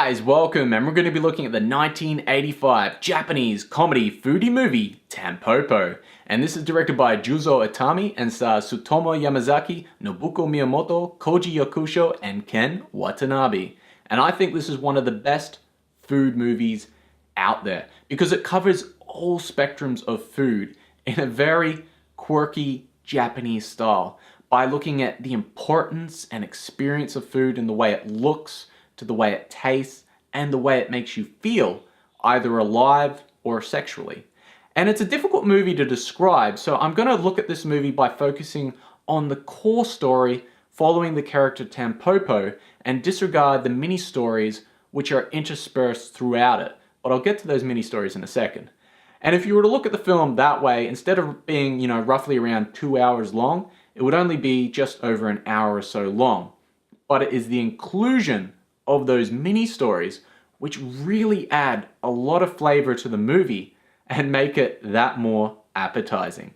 guys, welcome, and we're going to be looking at the 1985 Japanese comedy foodie movie, Tampopo. And this is directed by Juzo Itami and stars Tsutomu Yamazaki, Nobuko Miyamoto, Koji Yakusho, and Ken Watanabe. And I think this is one of the best food movies out there because it covers all spectrums of food in a very quirky Japanese style by looking at the importance and experience of food and the way it looks, to the way it tastes, and the way it makes you feel, either alive or sexually. And it's a difficult movie to describe, so I'm going to look at this movie by focusing on the core story following the character Tampopo and disregard the mini-stories which are interspersed throughout it. But I'll get to those mini-stories in a second. And if you were to look at the film that way, instead of being, roughly around 2 hours long, it would only be just over an hour or so long. But it is the inclusion of those mini-stories which really add a lot of flavor to the movie and make it that more appetizing.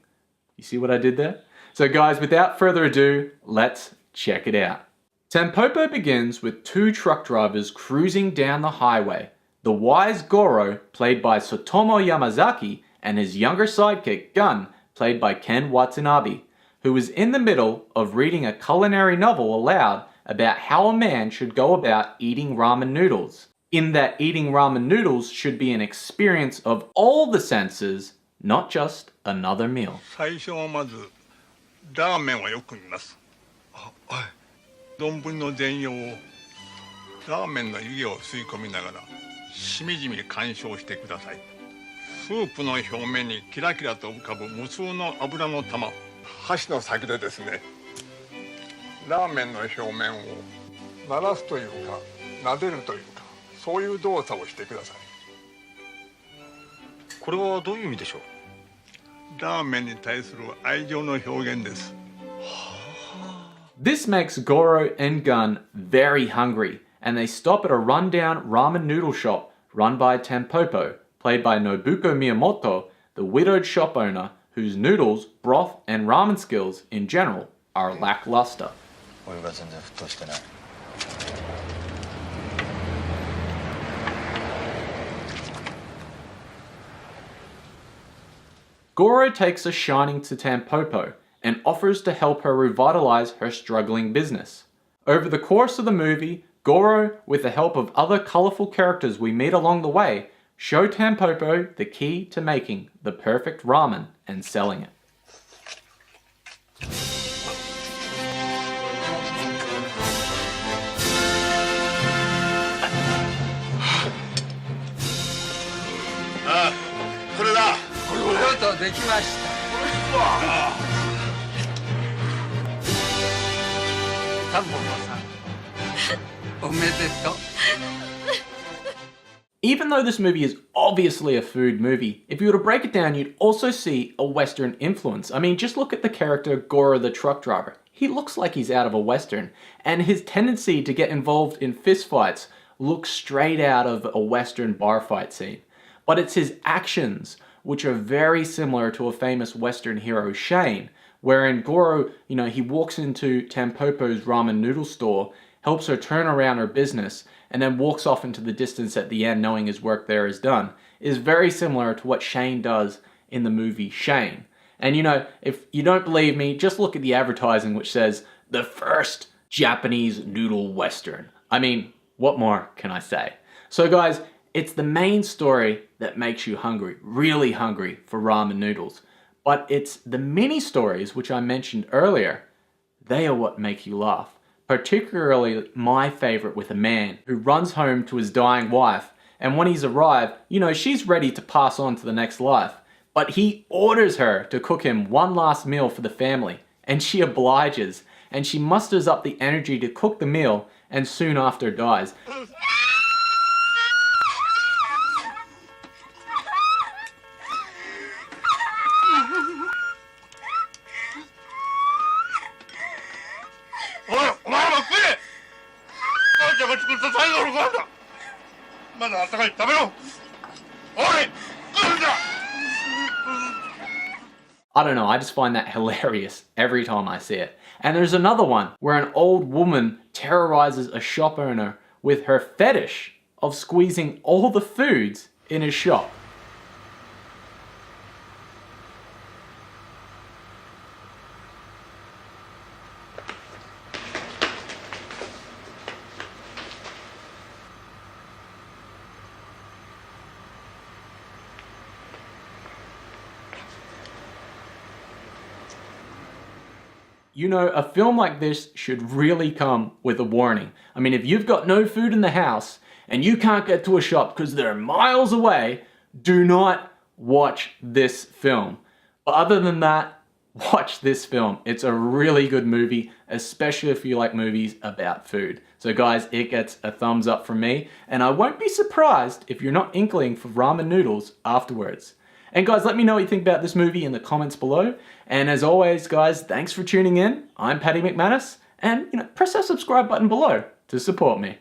You see what I did there? So guys, without further ado, let's check it out. Tampopo begins with two truck drivers cruising down the highway. The wise Goro, played by Tsutomu Yamazaki, and his younger sidekick, Gun, played by Ken Watanabe, who was in the middle of reading a culinary novel aloud about how a man should go about eating ramen noodles. In that eating ramen noodles should be an experience of all the senses, not just another meal. 最初はまずラーメンをよく見ます。はい。丼の全容をラーメンの湯気を吸い込みながらしみじみ鑑賞してください。スープの表面にキラキラと浮かぶ無数の油の玉。箸の先でですね、ラーメンの表面を鳴らすというか撫でるというか、そういう動作をしてください。これはどういう意味でしょう？ラーメンに対する愛情の表現です。This makes Goro and Gun very hungry, and they stop at a rundown ramen noodle shop run by Tampopo, played by Nobuko Miyamoto, the widowed shop owner whose noodles, broth, and ramen skills in general are lackluster. お湯が全然沸騰してない。Goro takes a shining to Tampopo and offers to help her revitalize her struggling business. Over the course of the movie, Goro, with the help of other colorful characters we meet along the way, show Tampopo the key to making the perfect ramen and selling it. Even though this movie is obviously a food movie, if you were to break it down, you'd also see a Western influence. I mean, just look at the character Goro the truck driver. He looks like he's out of a Western, and his tendency to get involved in fistfights looks straight out of a Western bar fight scene. But it's his actions which are very similar to a famous Western hero, Shane, wherein Goro, he walks into Tampopo's ramen noodle store, helps her turn around her business, and then walks off into the distance at the end knowing his work there is done, is very similar to what Shane does in the movie Shane. And if you don't believe me, just look at the advertising which says, the first Japanese noodle Western. I mean, what more can I say? So guys, it's the main story that makes you hungry, really hungry for ramen noodles. But it's the mini stories, which I mentioned earlier, they are what make you laugh. Particularly my favorite with a man who runs home to his dying wife, and when he's arrived, she's ready to pass on to the next life. But he orders her to cook him one last meal for the family, and she obliges, and she musters up the energy to cook the meal, and soon after dies. I don't know, I just find that hilarious every time I see it. And there's another one where an old woman terrorizes a shop owner with her fetish of squeezing all the foods in his shop. You know, a film like this should really come with a warning. I mean, if you've got no food in the house and you can't get to a shop because they're miles away, do not watch this film. But other than that, watch this film. It's a really good movie, especially if you like movies about food. So guys, it gets a thumbs up from me, and I won't be surprised if you're not inkling for ramen noodles afterwards. And guys, let me know what you think about this movie in the comments below. And as always, guys, thanks for tuning in. I'm Paddy McManus, and press that subscribe button below to support me.